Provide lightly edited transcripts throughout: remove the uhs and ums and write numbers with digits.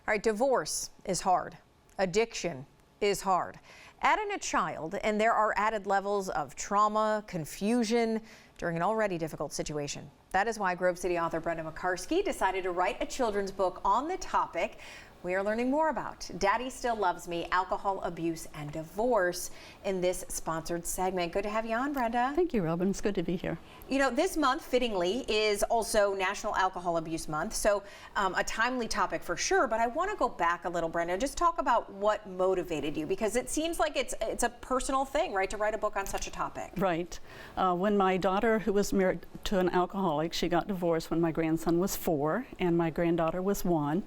All right, divorce is hard. Addiction is hard. Add in a child, and there are added levels of trauma, confusion during an already difficult situation. That is why Grove City author Brenda McCarskey decided to write a children's book on the topic we are learning more about. Daddy Still Loves Me, Alcohol Abuse and Divorce in this sponsored segment. Good to have you on, Brenda. Thank you, Robin. It's good to be here. You know, this month, fittingly, is also National Alcohol Abuse Month, so a timely topic for sure, but I want to go back a little, Brenda, just talk about what motivated you, because it seems like it's a personal thing, right, to write a book on such a topic. Right. When my daughter, who was married to an alcoholic, she got divorced when my grandson was 4 and my granddaughter was 1.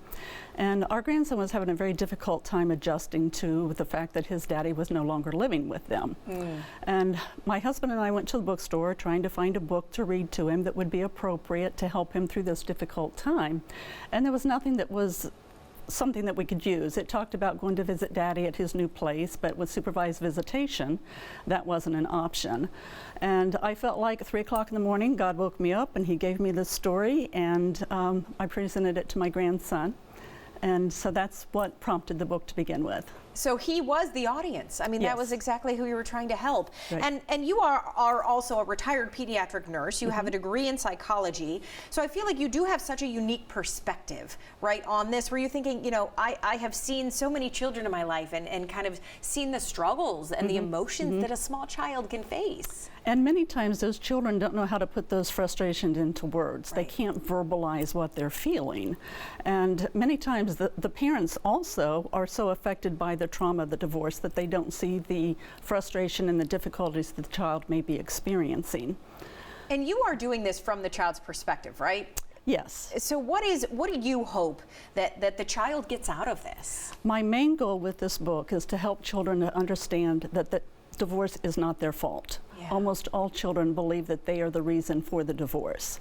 And our grandson was having a very difficult time adjusting to the fact that his daddy was no longer living with them. And my husband and I went to the bookstore trying to find a book to read to him that would be appropriate to help him through this difficult time. And there was nothing that was something that we could use. It talked about going to visit Daddy at his new place, but with supervised visitation, that wasn't an option. And I felt like at 3 o'clock in the morning, God woke me up and he gave me this story, and I presented it to my grandson. And so that's what prompted the book to begin with. So he was the audience. I mean, Yes. that was exactly who you were trying to help. Right. And you are also a retired pediatric nurse. You have a degree in psychology. So I feel like you do have such a unique perspective, right, on this, where you're thinking, you know, I have seen so many children in my life and kind of seen the struggles and the emotions that a small child can face. And many times those children don't know how to put those frustrations into words. They Right. can't verbalize what they're feeling. And many times the parents also are so affected by the trauma of the divorce that they don't see the frustration and the difficulties that the child may be experiencing. And you are doing this from the child's perspective, right? Yes. So what do you hope that the child gets out of this? My main goal with this book is to help children to understand that divorce is not their fault. Yeah. Almost all children believe that they are the reason for the divorce.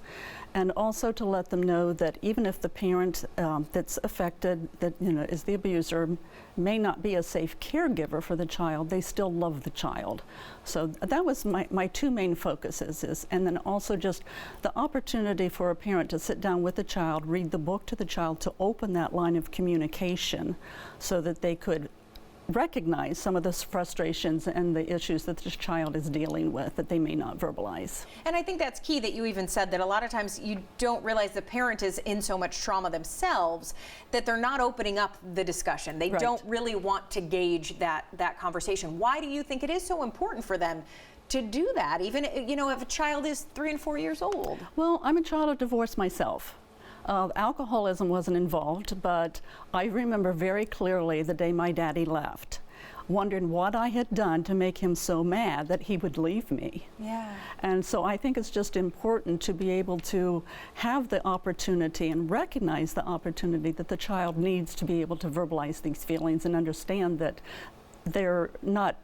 And also to let them know that even if the parent that's affected, that is the abuser, may not be a safe caregiver for the child, they still love the child. So that was my two main focuses, and then also just the opportunity for a parent to sit down with the child, read the book to the child, to open that line of communication so that they could recognize some of the frustrations and the issues that this child is dealing with that they may not verbalize. And I think that's key that you even said that a lot of times you don't realize the parent is in so much trauma themselves that they're not opening up the discussion. They Right. don't really want to gauge that conversation. Why do you think it is so important for them to do that, even if a child is 3 and 4 years old? Well, I'm a child of divorce myself. Alcoholism wasn't involved, but I remember very clearly the day my daddy left, wondering what I had done to make him so mad that he would leave me. Yeah. And so I think it's just important to be able to have the opportunity and recognize the opportunity that the child needs to be able to verbalize these feelings and understand that they're not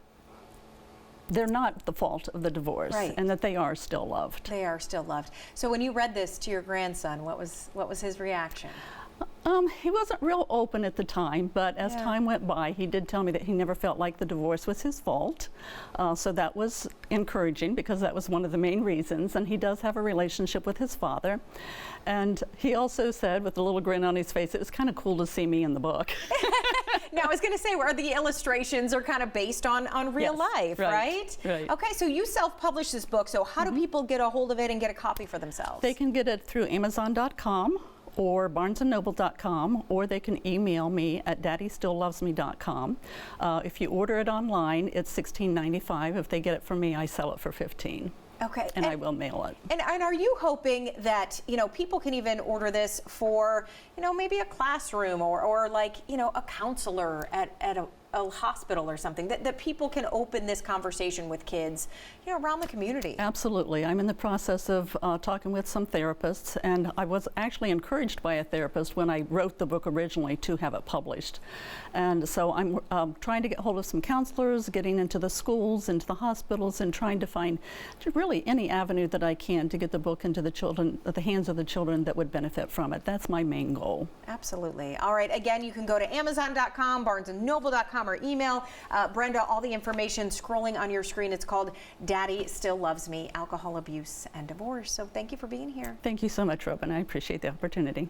the fault of the divorce, Right. and that they are still loved. They are still loved. So when you read this to your grandson, what was his reaction? He wasn't real open at the time, but as Yeah. time went by, he did tell me that he never felt like the divorce was his fault. So that was encouraging, because that was one of the main reasons. And he does have a relationship with his father. And he also said, with a little grin on his face, it was kind of cool to see me in the book. Now, I was going to say, where the illustrations are kind of based on real Yes, life, right? right. Okay, so you self-published this book. So how do people get a hold of it and get a copy for themselves? They can get it through Amazon.com or BarnesandNoble.com, or they can email me at daddystilllovesme.com. If you order it online, it's $16.95. If they get it from me, I sell it for $15. Okay. And I will mail it. And are you hoping that, people can even order this for, maybe a classroom or like, a counselor at a hospital or something, that people can open this conversation with kids, around the community? Absolutely. I'm in the process of talking with some therapists, and I was actually encouraged by a therapist when I wrote the book originally to have it published. And so I'm trying to get hold of some counselors, getting into the schools, into the hospitals, and trying to find really any avenue that I can to get the book into the hands of the children that would benefit from it. That's my main goal. Absolutely. All right. Again, you can go to Amazon.com, BarnesandNoble.com, or email Brenda all the information scrolling on your screen. It's called Daddy Still Loves Me, Alcohol Abuse and Divorce. So thank you for being here. Thank you so much, Robin. I appreciate the opportunity.